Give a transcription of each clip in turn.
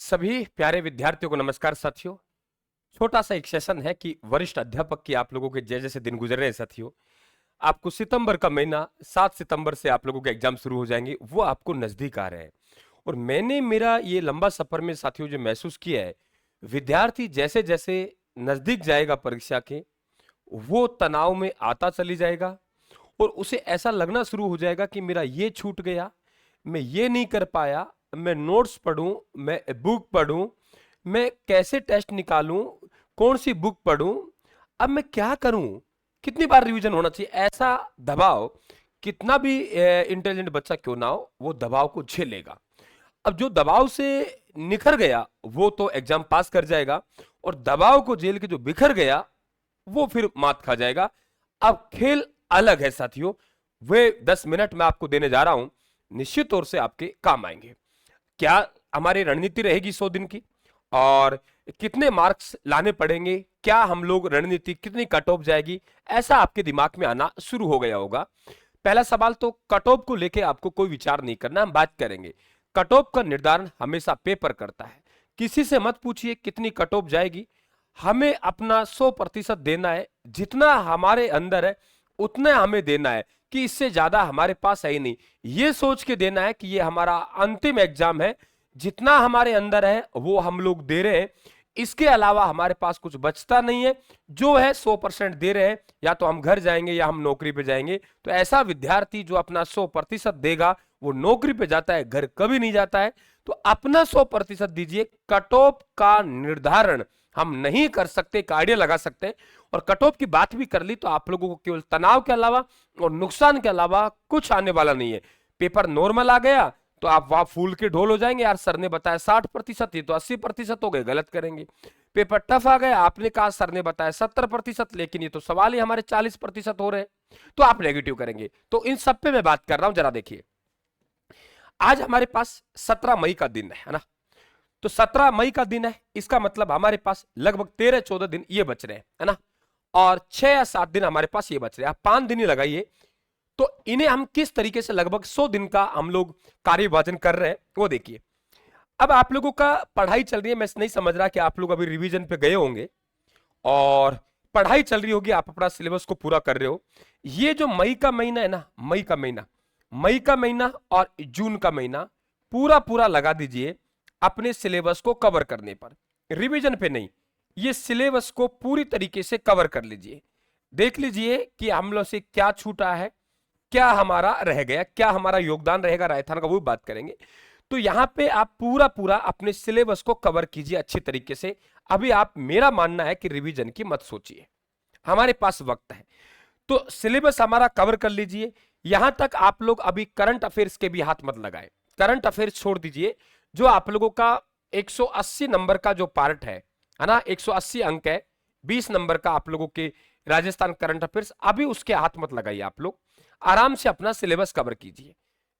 सभी प्यारे विद्यार्थियों को नमस्कार साथियों। छोटा सा एक सेशन है कि वरिष्ठ अध्यापक की आप लोगों के जैसे जैसे दिन गुजर रहे हैं साथियों, आपको सितंबर का महीना 7 सितंबर से आप लोगों के एग्जाम शुरू हो जाएंगे, वो आपको नजदीक आ रहे हैं। और मैंने मेरा ये लंबा सफर में साथियों जो महसूस किया है, विद्यार्थी जैसे जैसे नजदीक जाएगा परीक्षा के, वो तनाव में आता चली जाएगा और उसे ऐसा लगना शुरू हो जाएगा कि मेरा ये छूट गया, मैं ये नहीं कर पाया, मैं नोट्स पढ़ूं, मैं बुक पढ़ूं, मैं कैसे टेस्ट निकालूं, कौन सी बुक पढ़ूं, अब मैं क्या करूं, कितनी बार रिवीजन होना चाहिए, ऐसा दबाव कितना भी इंटेलिजेंट बच्चा क्यों ना हो वो दबाव को झेलेगा। अब जो दबाव से निखर गया वो तो एग्जाम पास कर जाएगा और दबाव को झेल के जो बिखर गया वो फिर मात खा जाएगा। अब खेल अलग है साथियों, वे 10 मिनट में आपको देने जा रहा हूं, निश्चित तौर से आपके काम आएंगे। क्या हमारी रणनीति रहेगी 100 दिन की और कितने मार्क्स लाने पड़ेंगे, क्या हम लोग रणनीति कितनी कट ऑफ जाएगी, ऐसा आपके दिमाग में आना शुरू हो गया होगा। पहला सवाल तो कट ऑफ को लेके आपको कोई विचार नहीं करना, हम बात करेंगे। कट ऑफ का निर्धारण हमेशा पेपर करता है, किसी से मत पूछिए कितनी कट ऑफ जाएगी, हमें अपना 100% देना है, जितना हमारे अंदर है उतना हमें देना है कि इससे ज्यादा हमारे पास है ही नहीं। ये सोच के देना है कि ये हमारा अंतिम एग्जाम है, जितना हमारे अंदर है वो हम लोग दे रहे हैं, इसके अलावा हमारे पास कुछ बचता नहीं है, जो है 100% दे रहे हैं, या तो हम घर जाएंगे या हम नौकरी पे जाएंगे। तो ऐसा विद्यार्थी जो अपना 100% देगा वो नौकरी पे जाता है, घर कभी नहीं जाता है। तो अपना 100% दीजिए। कट ऑफ का निर्धारण हम नहीं कर सकते, एक आइडिया लगा सकते हैं, और कट ऑफ की बात भी कर ली तो आप लोगों को केवल तनाव के अलावा और नुकसान के अलावा कुछ आने वाला नहीं है। पेपर नॉर्मल आ गया तो आप वहां फूल के ढोल हो जाएंगे, यार सर ने बताया 60%, ये तो 80% हो गए, गलत करेंगे। पेपर टफ आ गया, आपने कहा सर ने बताया 70%, लेकिन ये तो सवाल ही हमारे 40% हो रहे हैं, तो आप नेगेटिव करेंगे। तो इन सब पे मैं बात कर रहा हूं, जरा देखिए। आज हमारे पास 17 मई का दिन है ना, तो 17 मई का दिन है, इसका मतलब हमारे पास लगभग 13-14 दिन ये बच रहे हैं, है ना, और 6 या 7 दिन हमारे पास ये बच रहे हैं। आप 5 दिन ही लगाइए, तो इन्हें हम किस तरीके से लगभग 100 दिन का हम लोग कार्य विभाजन कर रहे हैं वो देखिए। अब आप लोगों का पढ़ाई चल रही है, मैं नहीं समझ रहा कि आप लोग अभी रिवीजन पे गए होंगे और पढ़ाई चल रही होगी, आप अपना सिलेबस को पूरा कर रहे हो। ये जो मई का महीना है ना, मई का महीना और जून का महीना पूरा पूरा लगा दीजिए अपने सिलेबस को कवर करने पर, रिवीजन पे नहीं। ये सिलेबस को पूरी तरीके से कवर कर लीजिए, देख लीजिए कि हम लोग से क्या छूटा है, क्या हमारा रह गया, क्या हमारा योगदान रहेगा राजस्थान का, वो भी बात करेंगे। तो यहां पे आप पूरा पूरा अपने सिलेबस को कवर कीजिए अच्छी तरीके से। अभी आप, मेरा मानना है कि रिवीजन की मत सोचिए, हमारे पास वक्त है, तो सिलेबस हमारा कवर कर लीजिए। यहां तक आप लोग अभी करंट अफेयर्स के भी हाथ मत लगाए, करंट अफेयर्स छोड़ दीजिए। जो आप लोगों का 180 नंबर का जो पार्ट है ना, 180 अंक है, 20 नंबर का आप लोगों के राजस्थान करंट अफेयर्स, अभी उसके हाथ मत लगाइए। आप लोग आराम से अपना सिलेबस कवर कीजिए।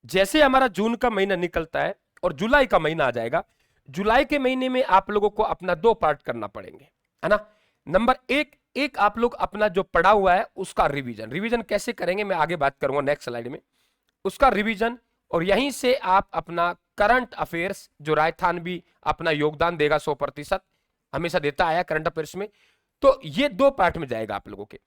जैसे हमारा जून का महीना निकलता है और जुलाई का महीना आ जाएगा, जुलाई के महीने में आप लोगों को अपना 2 पार्ट करना पड़ेंगे, है ना। नंबर एक आप लोग अपना जो पढ़ा हुआ है उसका रिवीजन कैसे करेंगे मैं आगे बात करूंगा नेक्स्ट स्लाइड में, उसका रिवीजन। और यहीं से आप अपना करंट अफेयर्स, जो राजस्थान भी अपना योगदान देगा 100%, हमेशा देता आया करंट अफेयर्स में, तो ये 2 पार्ट में जाएगा आप लोगों के।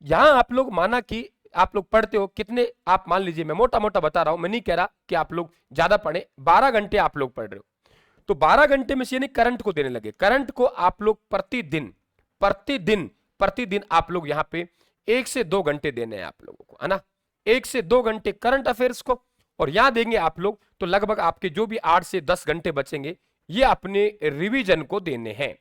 यहां आप लोग माना कि आप लोग पढ़ते हो कितने, आप मान लीजिए, मैं मोटा मोटा बता रहा हूं, मैं नहीं कह रहा कि आप लोग ज्यादा पढ़े, 12 घंटे आप लोग पढ़ रहे हो, तो 12 घंटे में से यानी करंट को देने लगे। करंट को आप लोग प्रतिदिन प्रतिदिन प्रतिदिन आप लोग यहां पे 1 से 2 घंटे देने हैं आप लोगों को, है ना। 1 से 2 घंटे करंट अफेयर्स को, और यहां देंगे आप लोग तो लगभग आपके जो भी 8 से 10 घंटे बचेंगे ये अपने रिवीजन को देने हैं।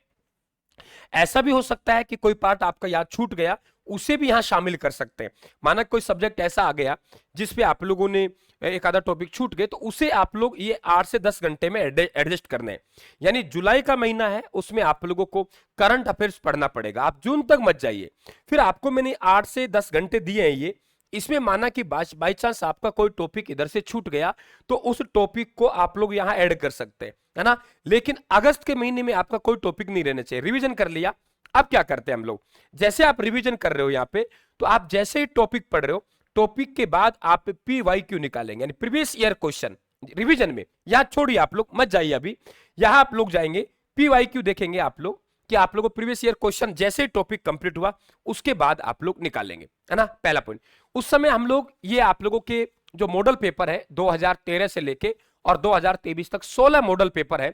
ऐसा भी हो सकता है कि कोई पार्ट आपका याद छूट गया, उसे भी यहां शामिल कर सकते हैं। माना कोई सब्जेक्ट ऐसा आ गया जिसपे आप लोगों ने एक आधा टॉपिक छूट गए, तो उसे आप लोग ये 8 से 10 घंटे में एडजस्ट करने हैं। यानी जुलाई का महीना है, उसमें आप लोगों को करंट अफेयर्स पढ़ना पड़ेगा, आप जून तक मत जाइए। फिर आपको मैंने 8 से 10 घंटे दिए हैं ये, इसमें माना कि बाई चांस आपका कोई टॉपिक इधर से छूट गया तो उस टॉपिक को आप लोग यहां ऐड कर सकते हैं, है ना। लेकिन अगस्त के महीने में आपका कोई टॉपिक नहीं रहना चाहिए, रिवीजन कर लिया। अब क्या करते हैं हम लोग, जैसे आप रिवीजन कर रहे हो यहां पे, तो आप जैसे ही टॉपिक पढ़ रहे हो, टॉपिक के बाद आप PYQ निकालेंगे, यानी प्रीवियस ईयर क्वेश्चन, रिवीजन में यहां छोड़िए, आप लोग मत जाइए अभी, यहां आप लोग जाएंगे पीवाईक्यू देखेंगे आप लोग कि आप लोगों को प्रीवियस ईयर क्वेश्चन जैसे टॉपिक कंप्लीट हुआ उसके बाद आप लोग निकालेंगे, है ना। पहला पॉइंट, उस समय हम लोग ये आप लोगों के जो मॉडल पेपर है 2013 से लेके और 2023 तक 16 मॉडल पेपर है,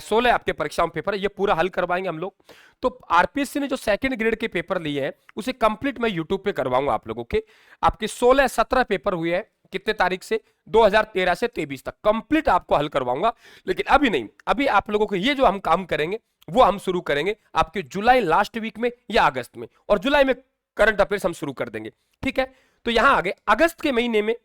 16 आपके परीक्षाओं पेपर है, ये पूरा हल करवाएंगे हम लोग। तो आरपीएससी ने जो सेकंड ग्रेड के पेपर लिए हैं उसे कंप्लीट मैं यूट्यूब पे करवाऊंगा आप लोगों के। आपके 16-17 पेपर हुए हैं कितने तारीख से, 2013 से 23 तक कंप्लीट आपको हल करवाऊंगा। लेकिन अभी नहीं, अभी आप लोगों को ये जो हम काम करेंगे वो हम शुरू करेंगे आपके जुलाई लास्ट वीक में या अगस्त में, और जुलाई में करंट अफेयर्स हम शुरू कर देंगे, ठीक है। तो यहां आगे अगस्त के महीने में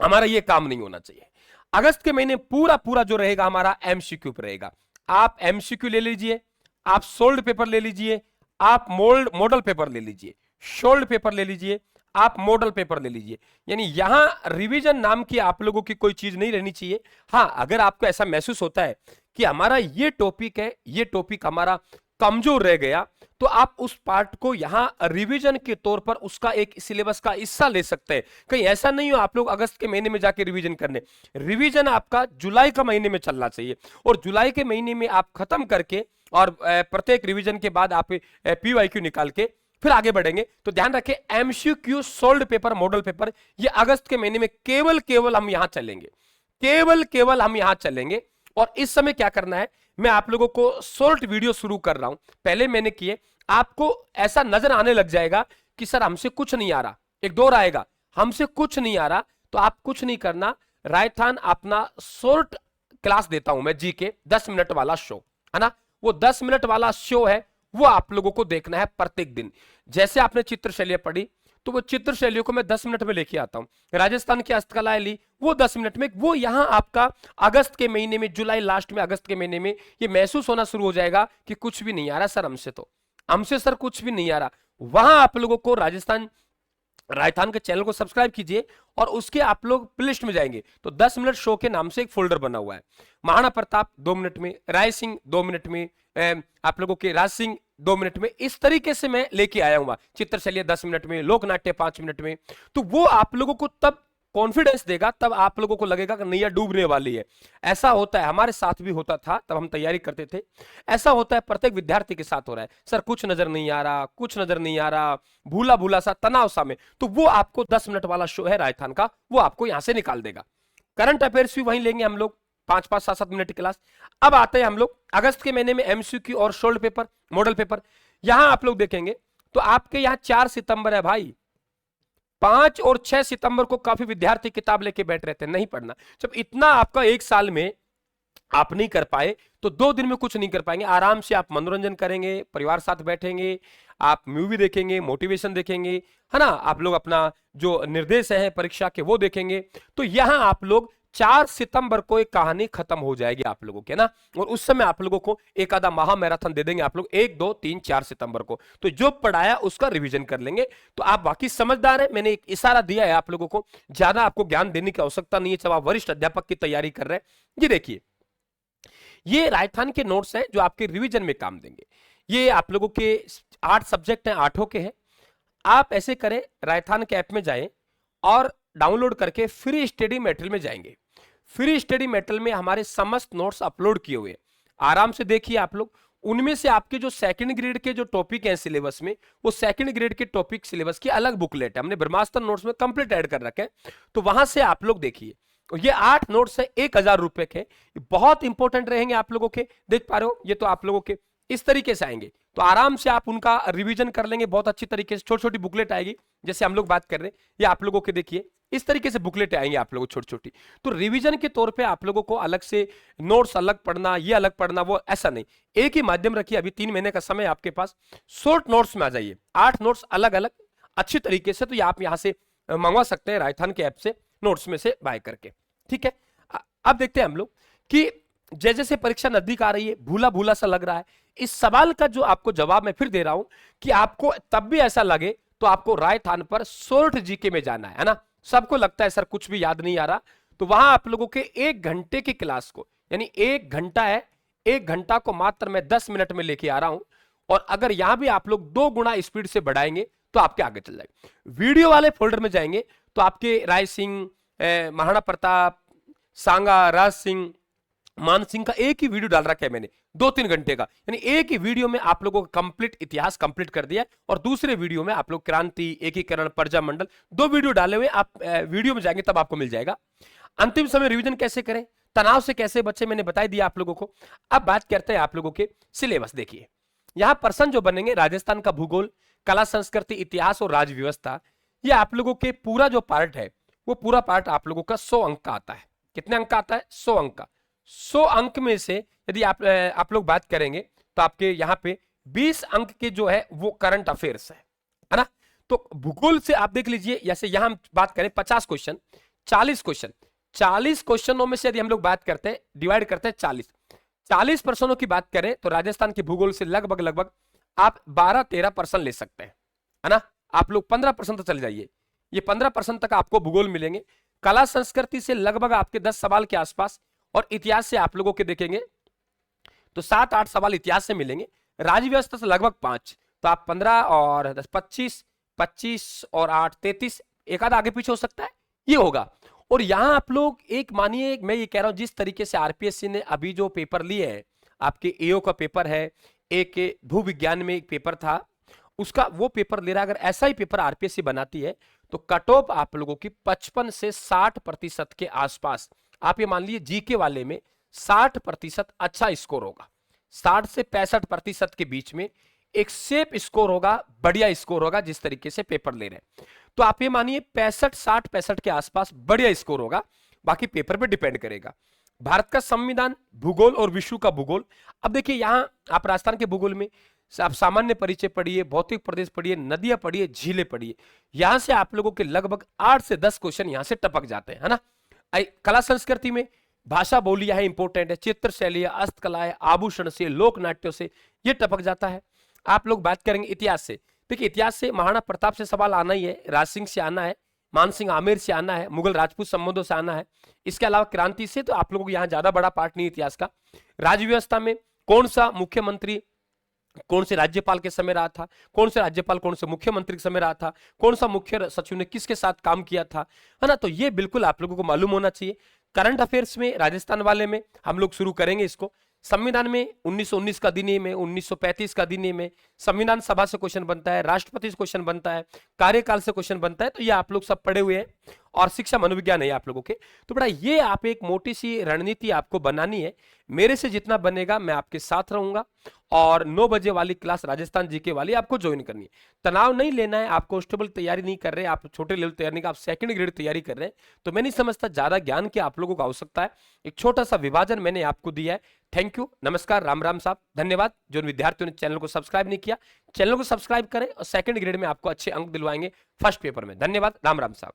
हमारा ये काम नहीं होना चाहिए। अगस्त के महीने पूरा पूरा जो रहेगा हमारा एमसीक्यू पे रहेगा। आप एमसीक्यू ले लीजिए, आप सोल्ड पेपर ले लीजिए, आप मॉडल पेपर ले लीजिए, सोल्ड पेपर ले लीजिए, आप मॉडल पेपर ले लीजिए। यानी यहां रिवीजन नाम की आप लोगों की कोई चीज नहीं रहनी चाहिए। हां, अगर आपको ऐसा महसूस होता है कि हमारा ये टॉपिक है, ये टॉपिक हमारा कमजोर रह गया, तो आप उस पार्ट को यहां रिवीजन के तौर पर उसका एक सिलेबस का हिस्सा ले सकते हैं। कहीं ऐसा नहीं हो आप लोग अगस्त के महीने में जाके रिवीजन करने, रिवीजन आपका जुलाई का महीने में चलना चाहिए, और जुलाई के महीने में आप खत्म करके और प्रत्येक रिवीजन के बाद आप पीवाईक्यू निकाल के फिर आगे बढ़ेंगे। तो ध्यान रखें, MCQ, solved paper, model paper, ये अगस्त के महीने में केवल हम यहां चलेंगे, केवल हम यहां चलेंगे। और इस समय क्या करना है, मैं आप लोगों को शॉर्ट वीडियो शुरू कर रहा हूं, पहले मैंने किए, आपको ऐसा नजर आने लग जाएगा कि सर हमसे कुछ नहीं आ रहा, एक दौर आएगा हमसे कुछ नहीं आ रहा, तो आप कुछ नहीं करना, रायथान अपना शॉर्ट क्लास देता हूं मैं, जी के 10 मिनट वाला शो, है ना। वो 10 मिनट वाला शो है, वो आप लोगों को देखना है प्रत्येक दिन। जैसे आपने चित्र शैली पढ़ी, तो वो चित्र शैलियों को मैं 10 मिनट में लेके आता हूं। राजस्थान की हस्तकलाएं ली, वो 10 मिनट में, वो यहां आपका अगस्त के महीने में, जुलाई लास्ट में, अगस्त के महीने में ये महसूस होना शुरू हो जाएगा कि कुछ भी नहीं आ रहा सर हमसे सर कुछ भी नहीं आ रहा। वहां आप लोगों को राजस्थान के चैनल को सब्सक्राइब कीजिए, और उसके आप लोग प्लेलिस्ट में जाएंगे तो 10 मिनट शो के नाम से एक फोल्डर बना हुआ है। महाराणा प्रताप 2 मिनट में, राय सिंह 2 मिनट में, आप लोगों के राज सिंह 2 मिनट में, इस तरीके से मैं लेके आया हूं। चित्रशैली 10 मिनट में, लोकनाट्य 5 मिनट में। तो वो आप लोगों को तब कॉन्फिडेंस देगा, तब आप लोगों को लगेगा कि नैया डूबने वाली है। ऐसा होता है, हमारे साथ भी होता था, तब हम तैयारी करते थे। ऐसा होता है प्रत्येक विद्यार्थी के साथ हो रहा है, सर कुछ नजर नहीं आ रहा, कुछ नजर नहीं आ रहा, भूला भूला सा, तनाव सा में। तो वो आपको 10 मिनट वाला शो है राजस्थान का, वो आपको यहां से निकाल देगा। करंट अफेयर्स भी वहीं लेंगे हम लोग, 5-5, 7-7 मिनट की क्लास। अब आते हैं हम लोग अगस्त के महीने में एमसीक्यू और सोल्ड पेपर, मॉडल पेपर। यहां आप लोग देखेंगे तो आपके यहां 4 सितंबर है भाई, 5 और 6 सितंबर को काफी विद्यार्थी किताब लेके बैठ रहे थे, नहीं पढ़ना। जब इतना आपका एक साल में आप नहीं कर पाए, तो 2 दिन में कुछ नहीं कर पाएंगे। आराम से आप मनोरंजन करेंगे, परिवार साथ बैठेंगे, आप मूवी देखेंगे, मोटिवेशन देखेंगे, है ना, आप लोग अपना जो निर्देश है परीक्षा के वो देखेंगे। तो यहां आप लोग 4 सितंबर को एक कहानी खत्म हो जाएगी आप लोगों के ना, और उस समय आप लोगों को एक आधा महा मैराथन दे देंगे आप लोग 1, 2, 3, 4 सितंबर को। तो जो पढ़ाया उसका रिवीजन कर लेंगे। तो आप बाकी समझदार है, मैंने एक इशारा दिया है आप लोगों को, ज्यादा आपको ज्ञान देने की आवश्यकता नहीं है जब आप वरिष्ठ अध्यापक की तैयारी कर रहे हैं। ये देखिए, ये राजस्थान के नोट्स हैं जो आपके रिवीजन में काम देंगे। ये आप लोगों के 8 सब्जेक्ट हैं, 8 के हैं। आप ऐसे करें, राजस्थान के ऐप में जाएं और डाउनलोड करके फ्री स्टडी मटेरियल में जाएंगे। फ्री स्टडी मटेरियल में हमारे समस्त नोट्स अपलोड किए हुए हैं, आराम से देखिए आप लोग। उनमें से आपके जो सेकंड ग्रेड के जो टॉपिक हैं सिलेबस में, वो सेकंड ग्रेड के टॉपिक सिलेबस की अलग बुकलेट है, हमने ब्रह्मास्त्र नोट्स में कंप्लीट ऐड कर रखे हैं। तो वहां से आप लोग देखिए, ये 8 नोट्स है, 1000 रुपए के, बहुत इंपॉर्टेंट रहेंगे आप लोगों के। देख पा रहे हो, ये तो आप लोगों के इस तरीके से आएंगे, तो आराम से आप उनका रिवीजन कर लेंगे बहुत अच्छी तरीके से। छोटी छोटी बुकलेट आएगी, जैसे हम लोग बात कर रहे हैं, ये आप लोगों के देखिए इस तरीके से बुकलेट आएंगे आप लोगों को छोटी छोटी। तो रिवीजन के तौर पे आप लोगों को अलग से नोट्स अलग पढ़ना, ये अलग पढ़ना, वो ऐसा नहीं, एक ही माध्यम रखिए। अभी 3 महीने का समय आपके पास, शॉर्ट नोट्स में आ जाइए, 8 नोट्स अलग अलग अच्छी तरीके से। तो ये आप यहां से मंगवा सकते हैं राजस्थान के ऐप से, नोट्स में से बाय करके, ठीक है। अब देखते हैं हम लोग कि जैसे जैसे परीक्षा नजदीक आ रही है, भूला भूला सा लग रहा है, इस सवाल का जो आपको जवाब मैं फिर दे रहा हूं कि आपको तब भी ऐसा लगे तो आपको राजस्थान पर शॉर्ट जीके में जाना है ना। सबको लगता है सर कुछ भी याद नहीं आ रहा, तो वहां आप लोगों के 1 घंटे की क्लास को, यानी 1 घंटा है, 1 घंटा को मात्र मैं 10 मिनट में लेके आ रहा हूं। और अगर यहां भी आप लोग 2 गुना स्पीड से बढ़ाएंगे तो आपके आगे चल जाएंगे। वीडियो वाले फोल्डर में जाएंगे तो आपके राय सिंह, महाराणा प्रताप, सांगा, राज सिंह, मान सिंह का एक ही वीडियो डाल रखा है मैंने 2-3 घंटे का, यानी एक ही वीडियो में आप लोगों का कंप्लीट इतिहास कंप्लीट कर दिया। और दूसरे वीडियो में आप लोग क्रांति, एकीकरण, प्रजा मंडल, 2 वीडियो डाले हुए, आप वीडियो में जाएंगे तब आपको मिल जाएगा। अंतिम समय रिवीजन कैसे करें, तनाव से कैसे बचे, मैंने बता दिया आप लोगों को। अब बात करते हैं आप लोगों के सिलेबस। देखिए यहां प्रश्न जो बनेंगे, राजस्थान का भूगोल, कला संस्कृति, इतिहास और राज व्यवस्था, ये आप लोगों के पूरा जो पार्ट है वो पूरा पार्ट आप लोगों का 100 अंक का आता है। कितने अंक का आता है? 100 अंक का। 100 अंक में से यदि आप लोग बात करेंगे तो आपके यहाँ पे 20 अंक के जो है वो करंट अफेयर्स है ना। तो भूगोल से आप देख लीजिए, जैसे यहां बात करें 50 क्वेश्चन, 40 क्वेश्चन, 40 क्वेश्चनों में से यदि हम लोग बात करते हैं, डिवाइड करते हैं 40 प्रश्नों की बात करें तो राजस्थान के भूगोल से लगभग आप 12-13 प्रश्न ले सकते हैं, है ना। आप लोग 15% तो चले जाइए, ये 15% तक आपको भूगोल मिलेंगे। कला संस्कृति से लगभग आपके 10 सवाल के आसपास, और इतिहास से आप लोगों के देखेंगे तो 7-8 सवाल इतिहास से मिलेंगे। राज्य व्यवस्था से लगभग 5, तो आप 15 और 10 25, 25 और 8 33, एक आधा आगे पीछे हो सकता है, ये होगा। और यहां आप लोग एक मानिए, मैं ये कह रहा हूं जिस तरीके से आरपीएससी ने अभी जो पेपर लिए हैं, आपके एओ का पेपर है, एक भू विज्ञान में एक पेपर था उसका, वो पेपर ले रहा है, अगर ऐसा ही पेपर आरपीएससी बनाती है तो कट ऑफ आप लोगों की 55 से 60% के आसपास, आप ये मान लीजिए जीके वाले में 60% अच्छा स्कोर होगा, 60 से 65% के बीच में एक सेफ स्कोर होगा, बढ़िया स्कोर होगा जिस तरीके से पेपर ले रहे हैं। तो आप ये मानिए 65 के आसपास बढ़िया स्कोर होगा, बाकी पेपर पे डिपेंड करेगा। भारत का संविधान, भूगोल और विश्व का भूगोल। अब देखिए यहां आप राजस्थान के भूगोल में आप सामान्य परिचय पढ़िए, भौतिक प्रदेश पढ़िए, नदियां पढ़िए, झीलें पढ़िए, यहां से आप लोगों के लगभग 8 से 10 क्वेश्चन यहां से टपक जाते हैं, है ना। कला संस्कृति में भाषा बोलियां है, इंपॉर्टेंट है, चित्र शैली, हस्तकला है, आभूषण से, लोक नाट्यों से ये टपक जाता है। आप लोग बात करेंगे इतिहास से, देखिए इतिहास से महाराणा प्रताप से सवाल आना ही है, राज सिंह से आना है, मान सिंह आमेर से आना है, मुगल राजपूत संबंधों से आना है। इसके अलावा क्रांति से तो आप लोगों को यहाँ ज्यादा बड़ा पार्ट नहीं इतिहास का। राज्य व्यवस्था में कौन सा मुख्यमंत्री कौन से राज्यपाल के समय रहा था, कौन से राज्यपाल कौन से मुख्यमंत्री के समय रहा था, कौन सा मुख्य सचिव ने किसके साथ काम किया था, है ना। तो ये बिल्कुल आप लोगों को मालूम होना चाहिए। करंट अफेयर्स में राजस्थान वाले में हम लोग शुरू करेंगे इसको। संविधान में 1919 का अधिनियम है, 1935 का अधिनियम है, संविधान सभा से क्वेश्चन बनता है, राष्ट्रपति से क्वेश्चन बनता है, कार्यकाल से क्वेश्चन बनता है, तो ये आप लोग सब पढ़े हुए हैं। और शिक्षा मनोविज्ञान है आप लोगों के, तो बड़ा ये आप एक मोटी सी रणनीति आपको बनानी है। मेरे से जितना बनेगा मैं आपके साथ रहूंगा, और 9 बजे वाली क्लास राजस्थान जीके वाली आपको ज्वाइन करनी है। तनाव नहीं लेना है, आप कांस्टेबल तैयारी नहीं कर रहे, आप छोटे लेवल तैयारी नहीं, आप सेकंड ग्रेड तैयारी कर रहे हैं, तो मैं नहीं समझता ज्यादा ज्ञान की आप लोगों को आवश्यकता है। एक छोटा सा विभाजन मैंने आपको दिया है। थैंक यू, नमस्कार, राम राम साहब, धन्यवाद। जो विद्यार्थियों ने चैनल को सब्सक्राइब नहीं किया, चैनल को सब्सक्राइब करें, और सेकंड ग्रेड में आपको अच्छे अंक दिलवाएंगे फर्स्ट पेपर में। धन्यवाद, राम राम साहब।